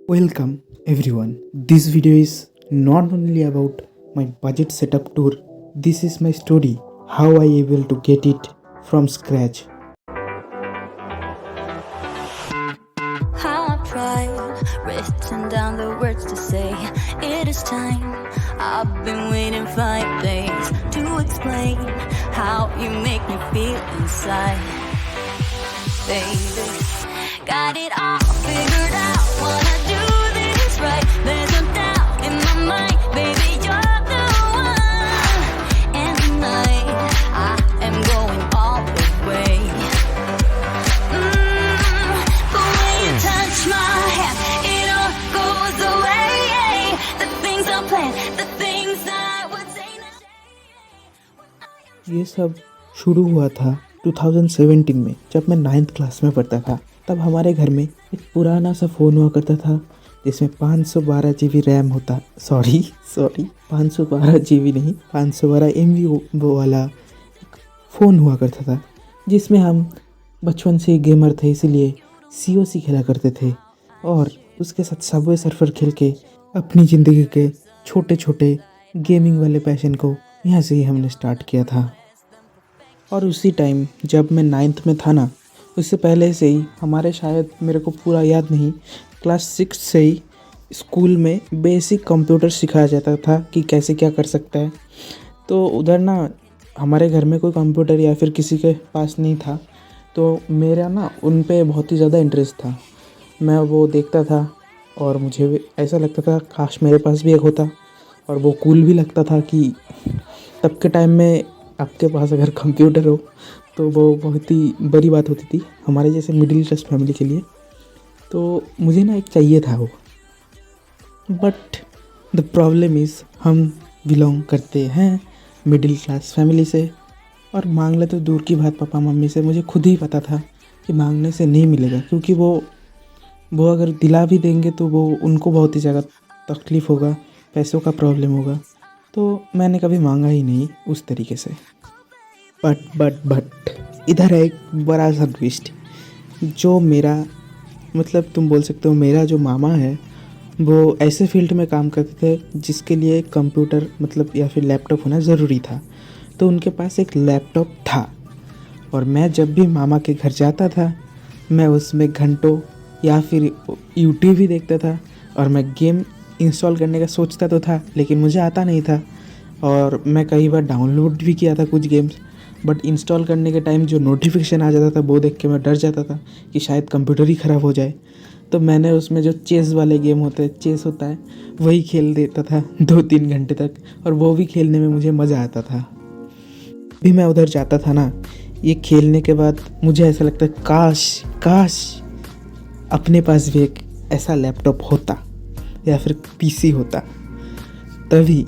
Welcome everyone. This video is not only about my budget setup tour. This is my story how I able to get it from scratch. How I tried, written down the words to say. It is time. I've been waiting 5 days to explain how you make me feel inside. Baby, got it all figured out. Wanna do this right. There's no doubt in my mind. Baby, you're the one. And tonight I am going all the way. The way you touch my hand, it all goes away. The things I planned, the things I would say. ये सब शुरू हुआ था 2017 में, जब मैं 9th class में पढ़ता था। तब हमारे घर में एक पुराना सा फ़ोन हुआ करता था जिसमें 512 GB रैम होता, सॉरी 512 GB नहीं, 512 MB वो वाला एक फ़ोन हुआ करता था, जिसमें हम बचपन से गेमर थे, इसीलिए COC खेला करते थे और उसके साथ सबवे सर्फर खेल के अपनी ज़िंदगी के छोटे छोटे गेमिंग वाले पैशन को यहाँ से ही हमने स्टार्ट किया था। और उसी टाइम जब मैं 9th में था ना, उससे पहले से ही हमारे, शायद मेरे को पूरा याद नहीं, क्लास 6 से ही स्कूल में बेसिक कंप्यूटर सिखाया जाता था कि कैसे क्या कर सकता है। तो उधर ना हमारे घर में कोई कंप्यूटर या फिर किसी के पास नहीं था, तो मेरा ना उन पे बहुत ही ज़्यादा इंटरेस्ट था। मैं वो देखता था और मुझे भी ऐसा लगता था काश मेरे पास भी एक होता, और वो कूल भी लगता था कि तब के टाइम में आपके पास अगर कंप्यूटर हो तो वो बहुत ही बड़ी बात होती थी हमारे जैसे मिडिल क्लास फैमिली के लिए। तो मुझे ना एक चाहिए था वो, बट द प्रॉब्लम इज़ हम बिलोंग करते हैं मिडिल क्लास फैमिली से, और मांग ले तो दूर की बात पापा मम्मी से। मुझे खुद ही पता था कि मांगने से नहीं मिलेगा, क्योंकि वो अगर दिला भी देंगे तो वो उनको बहुत ही ज़्यादा तकलीफ़ होगा, पैसों का प्रॉब्लम होगा। तो मैंने कभी मांगा ही नहीं उस तरीके से। बट इधर है एक बड़ा सा ट्विस्ट। जो मेरा, मतलब तुम बोल सकते हो मेरा जो मामा है, वो ऐसे फील्ड में काम करते थे जिसके लिए कंप्यूटर मतलब या फिर लैपटॉप होना ज़रूरी था। तो उनके पास एक लैपटॉप था, और मैं जब भी मामा के घर जाता था मैं उसमें घंटों या फिर यूट्यूब ही देखता था। और मैं गेम इंस्टॉल करने का सोचता तो था, लेकिन मुझे आता नहीं था, और मैं कई बार डाउनलोड भी किया था कुछ गेम्स, बट इंस्टॉल करने के टाइम जो नोटिफिकेशन आ जाता था वो देख के मैं डर जाता था कि शायद कंप्यूटर ही ख़राब हो जाए। तो मैंने उसमें जो चेस वाले गेम होते हैं, चेस होता है, वही खेल देता था 2-3 घंटे तक, और वो भी खेलने में मुझे मज़ा आता था। भी मैं उधर जाता था ना, ये खेलने के बाद मुझे ऐसा लगता है काश अपने पास भी एक ऐसा लैपटॉप होता या फिर PC होता। तभी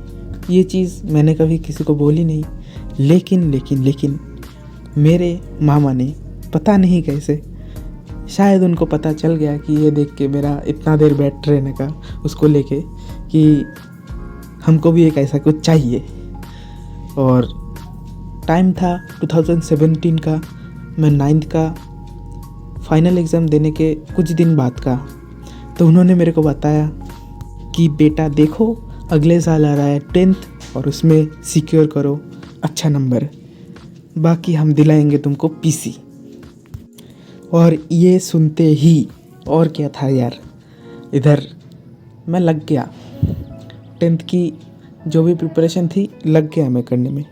ये चीज़ मैंने कभी किसी को बोली नहीं, लेकिन मेरे मामा ने पता नहीं कैसे, शायद उनको पता चल गया कि ये देख के मेरा इतना देर बैठ रहने का उसको लेके, कि हमको भी एक ऐसा कुछ चाहिए। और टाइम था 2017 का, मैं 9th का फाइनल एग्ज़ाम देने के कुछ दिन बाद का। तो उन्होंने मेरे को बताया कि बेटा देखो, अगले साल आ रहा है 10th, और उसमें सिक्योर करो अच्छा नंबर, बाकी हम दिलाएंगे तुमको PC। और ये सुनते ही, और क्या था यार, इधर मैं लग गया। 10th की जो भी प्रिपरेशन थी लग गया मैं करने में।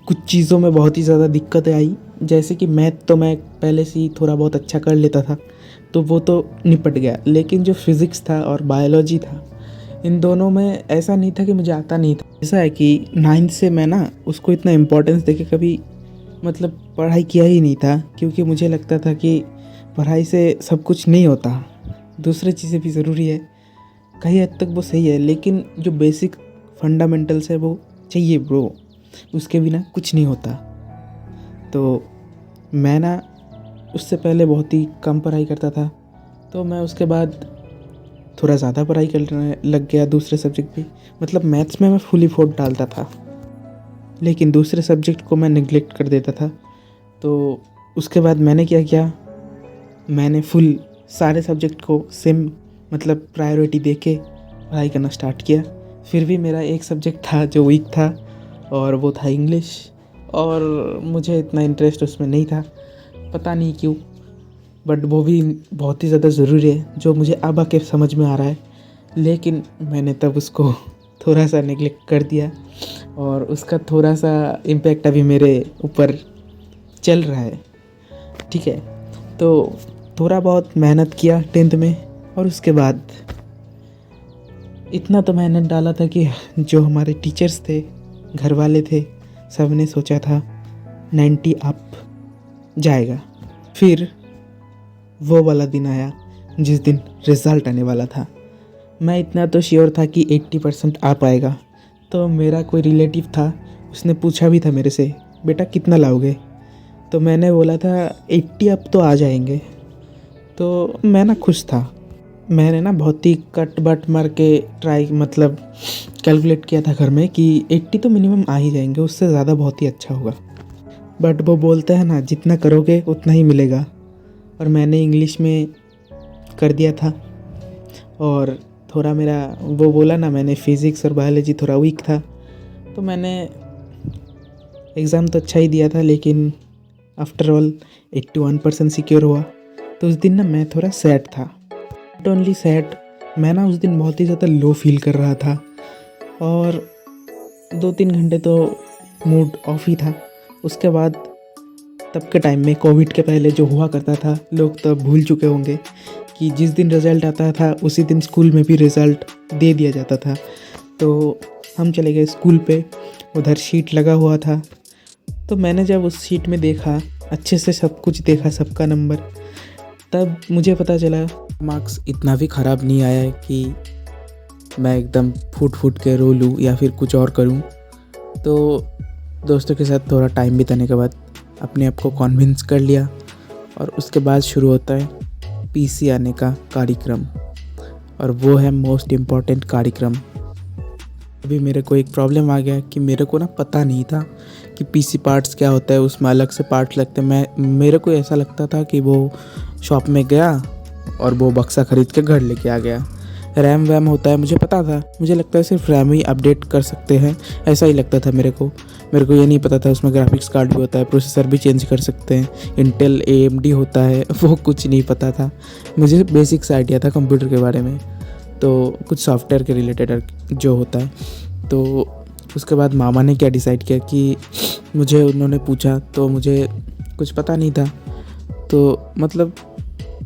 कुछ चीज़ों में बहुत ही ज़्यादा दिक्कतें आई, जैसे कि मैथ तो मैं पहले से ही थोड़ा बहुत अच्छा कर लेता था, तो वो तो निपट गया। लेकिन जो फिज़िक्स था और बायोलॉजी था, इन दोनों में ऐसा नहीं था कि मुझे आता नहीं था। ऐसा है कि 9th से मैं ना उसको इतना इम्पोर्टेंस देके कभी मतलब पढ़ाई किया ही नहीं था, क्योंकि मुझे लगता था कि पढ़ाई से सब कुछ नहीं होता, दूसरी चीज़ें भी ज़रूरी है। कहीं हद तक वो सही है, लेकिन जो बेसिक फंडामेंटल्स है वो चाहिए ब्रो, उसके बिना कुछ नहीं होता। तो मैं ना उससे पहले बहुत ही कम पढ़ाई करता था, तो मैं उसके बाद थोड़ा ज़्यादा पढ़ाई करने लग गया दूसरे सब्जेक्ट पे। मतलब मैथ्स में मैं फुल एफर्ट डालता था, लेकिन दूसरे सब्जेक्ट को मैं निगलेक्ट कर देता था। तो उसके बाद मैंने क्या किया, मैंने फुल सारे सब्जेक्ट को सेम मतलब प्रायोरिटी देके पढ़ाई करना स्टार्ट किया। फिर भी मेरा एक सब्जेक्ट था जो वीक था और वो था इंग्लिश, और मुझे इतना इंटरेस्ट उसमें नहीं था, पता नहीं क्यों, बट वो भी बहुत ही ज़्यादा ज़रूरी है जो मुझे अब आके समझ में आ रहा है। लेकिन मैंने तब उसको थोड़ा सा नेगलेक्ट कर दिया और उसका थोड़ा सा इम्पैक्ट अभी मेरे ऊपर चल रहा है। ठीक है, तो थोड़ा बहुत मेहनत किया 10th में, और उसके बाद इतना तो मेहनत डाला था कि जो हमारे टीचर्स थे, घर वाले थे, सब ने सोचा था 90 अप जाएगा। फिर वो वाला दिन आया जिस दिन रिज़ल्ट आने वाला था। मैं इतना तो श्योर था कि 80% आ पाएगा। तो मेरा कोई रिलेटिव था, उसने पूछा भी था मेरे से, बेटा कितना लाओगे? तो मैंने बोला था 80 अप तो आ जाएंगे। तो मैं ना खुश था। मैंने ना बहुत ही कट बट मार के मतलब कैलकुलेट किया था घर में कि 80 तो मिनिमम आ ही जाएंगे, उससे ज़्यादा बहुत ही अच्छा होगा। बट वो बोलते हैं ना, जितना करोगे उतना ही मिलेगा। और मैंने इंग्लिश में कर दिया था, और थोड़ा मेरा वो बोला ना, मैंने फिज़िक्स और बायोलॉजी थोड़ा वीक था, तो मैंने एग्ज़ाम तो अच्छा ही दिया था, लेकिन आफ्टर ऑल 81% सिक्योर हुआ। तो उस दिन ना मैं थोड़ा सैड था, नॉट ओनली सैड, मैं ना उस दिन बहुत ही ज़्यादा लो फील कर रहा था, और 2-3 घंटे तो मूड ऑफ ही था। उसके बाद तब के टाइम में, कोविड के पहले जो हुआ करता था, लोग तब भूल चुके होंगे कि जिस दिन रिज़ल्ट आता था उसी दिन स्कूल में भी रिज़ल्ट दे दिया जाता था। तो हम चले गए स्कूल पे, उधर शीट लगा हुआ था। तो मैंने जब उस शीट में देखा, अच्छे से सब कुछ देखा, सबका नंबर, तब मुझे पता चला मार्क्स इतना भी ख़राब नहीं आया है कि मैं एकदम फूट के रो लूँ या फिर कुछ और करूँ। तो दोस्तों के साथ थोड़ा टाइम बिताने के बाद अपने आप को कन्विंस कर लिया, और उसके बाद शुरू होता है पीसी आने का कार्यक्रम, और वो है मोस्ट इम्पॉर्टेंट कार्यक्रम। अभी मेरे को एक प्रॉब्लम आ गया कि मेरे को ना पता नहीं था कि पीसी पार्ट्स क्या होता है, उसमें अलग से पार्ट्स लगते हैं। मेरे को ऐसा लगता था कि वो शॉप में गया और वो बक्सा ख़रीद के घर लेके आ गया। रैम वैम होता है, मुझे पता था, मुझे लगता है सिर्फ रैम ही अपडेट कर सकते हैं, ऐसा ही लगता था मेरे को ये नहीं पता था उसमें ग्राफिक्स कार्ड भी होता है, प्रोसेसर भी चेंज कर सकते हैं, इंटेल AMD होता है, वो कुछ नहीं पता था। मुझे बेसिक्स आइडिया था कंप्यूटर के बारे में, तो कुछ सॉफ्टवेयर के रिलेटेड जो होता है। तो उसके बाद मामा ने क्या डिसाइड किया कि मुझे उन्होंने पूछा, तो मुझे कुछ पता नहीं था, तो मतलब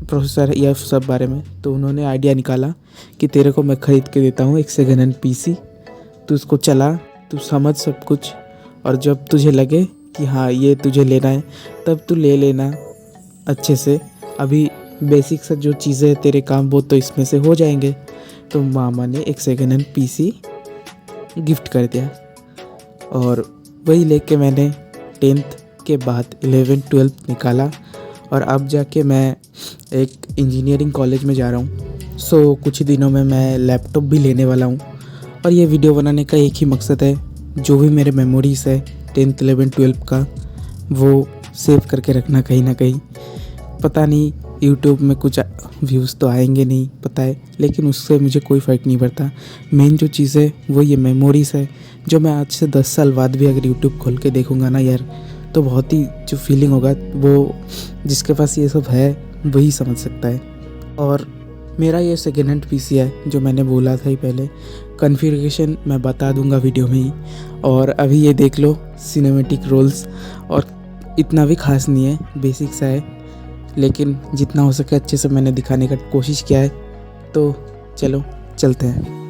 प्रोसेसर या सब बारे में। तो उन्होंने आइडिया निकाला कि तेरे को मैं ख़रीद के देता हूँ एक सेकेंड हैंड PC, तू उसको चला, तू समझ सब कुछ, और जब तुझे लगे कि हाँ ये तुझे लेना है, तब तू ले लेना अच्छे से। अभी बेसिक से जो चीज़ें हैं तेरे काम, वो तो इसमें से हो जाएंगे। तो मामा ने एक सेकेंड हैंड PC गिफ्ट कर दिया, और वही लेके मैंने 10th के बाद 11th 12th निकाला, और अब जाके मैं एक इंजीनियरिंग कॉलेज में जा रहा हूँ। सो कुछ दिनों में मैं लैपटॉप भी लेने वाला हूँ, और ये वीडियो बनाने का एक ही मकसद है, जो भी मेरे मेमोरीज़ है 10th 11th 12th का, वो सेव करके रखना कहीं ना कहीं। पता नहीं यूट्यूब में कुछ व्यूज़ तो आएंगे नहीं, पता है, लेकिन उससे मुझे कोई फ़र्क नहीं पड़ता। मेन जो चीज़ है वो ये मेमोरीज़ है, जो मैं आज से 10 साल बाद भी अगर यूट्यूब खोल के देखूँगा ना यार, तो बहुत ही जो फीलिंग होगा, वो जिसके पास ये सब है वही समझ सकता है। और मेरा ये सेकेंड हैंड PC है, जो मैंने बोला था ही पहले, कॉन्फ़िगरेशन मैं बता दूंगा वीडियो में ही। और अभी ये देख लो सिनेमैटिक रोल्स, और इतना भी खास नहीं है, बेसिक सा है, लेकिन जितना हो सके अच्छे से मैंने दिखाने का कोशिश किया है। तो चलो चलते हैं।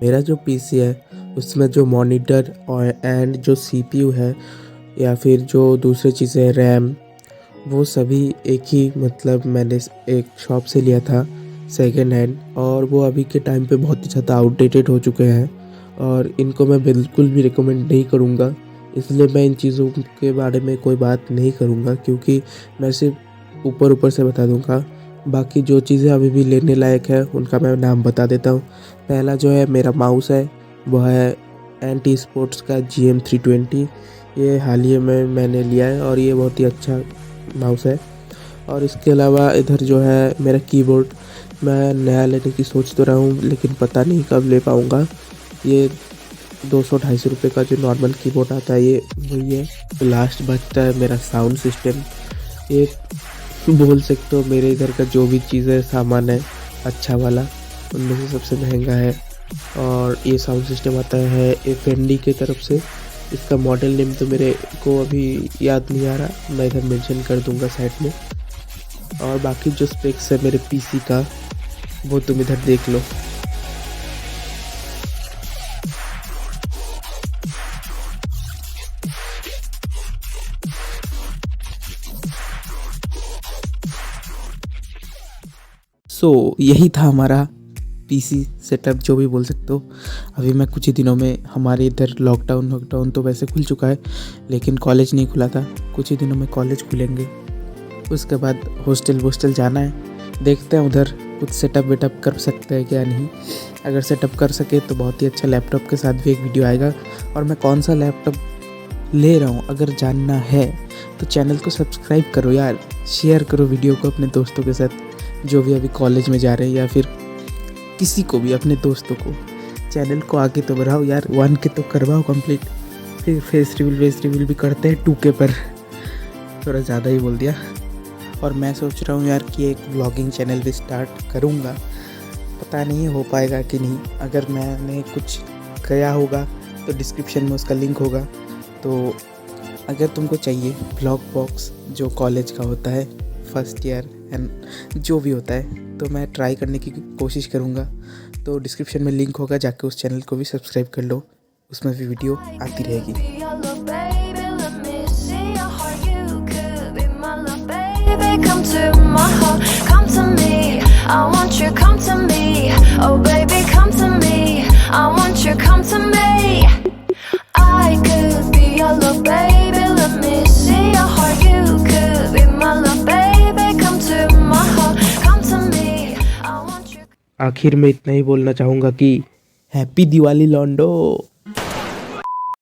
मेरा जो पीसी है उसमें जो मॉनिटर और एंड जो सीपीयू है या फिर जो दूसरी चीज़ें रैम, वो सभी एक ही मतलब मैंने एक शॉप से लिया था सेकेंड हैंड, और वो अभी के टाइम पे बहुत ही ज़्यादा आउटडेटेड हो चुके हैं और इनको मैं बिल्कुल भी रिकमेंड नहीं करूँगा। इसलिए मैं इन चीज़ों के बारे में कोई बात नहीं करूँगा, क्योंकि मैं सिर्फ ऊपर ऊपर से बता दूँगा। बाकी जो चीज़ें अभी भी लेने लायक है उनका मैं नाम बता देता हूँ। पहला जो है मेरा माउस है वो है एंटी स्पोर्ट्स का GM320। ये हाल ही में मैंने लिया है और ये बहुत ही अच्छा माउस है। और इसके अलावा इधर जो है मेरा कीबोर्ड, मैं नया लेने की सोच तो रहा हूँ लेकिन पता नहीं कब ले पाऊँगा। ये 200-250 रुपये का जो नॉर्मल कीबोर्ड आता है ये वही है। तो लास्ट बचता है मेरा साउंड सिस्टम। ये बोल सकते हो मेरे इधर का जो भी चीज़ें सामान है अच्छा वाला उनमें से सबसे महंगा है। और ये साउंड सिस्टम आता है एफएनडी की तरफ से। इसका मॉडल नेम तो मेरे को अभी याद नहीं आ रहा, मैं इधर मेंशन कर दूंगा साइड में। और बाकी जो स्पेक्स है मेरे पीसी का वो तुम इधर देख लो। यही था हमारा पीसी सेटअप, जो भी बोल सकते हो। अभी मैं कुछ ही दिनों में, हमारे इधर लॉकडाउन तो वैसे खुल चुका है लेकिन कॉलेज नहीं खुला था। कुछ ही दिनों में कॉलेज खुलेंगे, उसके बाद हॉस्टल जाना है। देखते हैं उधर कुछ सेटअप वेटअप कर सकते हैं क्या नहीं। अगर सेटअप कर सके तो बहुत ही अच्छा लैपटॉप के साथ भी एक वीडियो आएगा। और मैं कौन सा लैपटॉप ले रहा हूँ अगर जानना है तो चैनल को सब्सक्राइब करो यार, शेयर करो वीडियो को अपने दोस्तों के साथ जो भी अभी कॉलेज में जा रहे हैं, या फिर किसी को भी, अपने दोस्तों को। चैनल को आगे तो बढ़ाओ यार, 1K तो करवाओ कंप्लीट। फिर फेस रिवील भी करते हैं 2K पर। थोड़ा ज़्यादा ही बोल दिया। और मैं सोच रहा हूँ यार कि एक व्लॉगिंग चैनल भी स्टार्ट करूँगा, पता नहीं हो पाएगा कि नहीं। अगर मैंने कुछ किया होगा तो डिस्क्रिप्शन में उसका लिंक होगा। तो अगर तुमको चाहिए ब्लॉग बॉक्स जो कॉलेज का होता है, फर्स्ट ईयर एंड जो भी होता है, तो मैं ट्राई करने की कोशिश करूँगा। तो डिस्क्रिप्शन में लिंक होगा, जाके उस चैनल को भी सब्सक्राइब कर लो, उसमें भी वीडियो आती रहेगी। Come to my heart, come to me. I want you, come to me. Oh baby, come to me. I want you, come to me. I could be your love, baby. Let me see your heart. You could be my love, baby. Come to my heart, come to me. I want you. आखिर में इतना ही बोलना चाहूँगा कि happy Diwali लॉन्डो।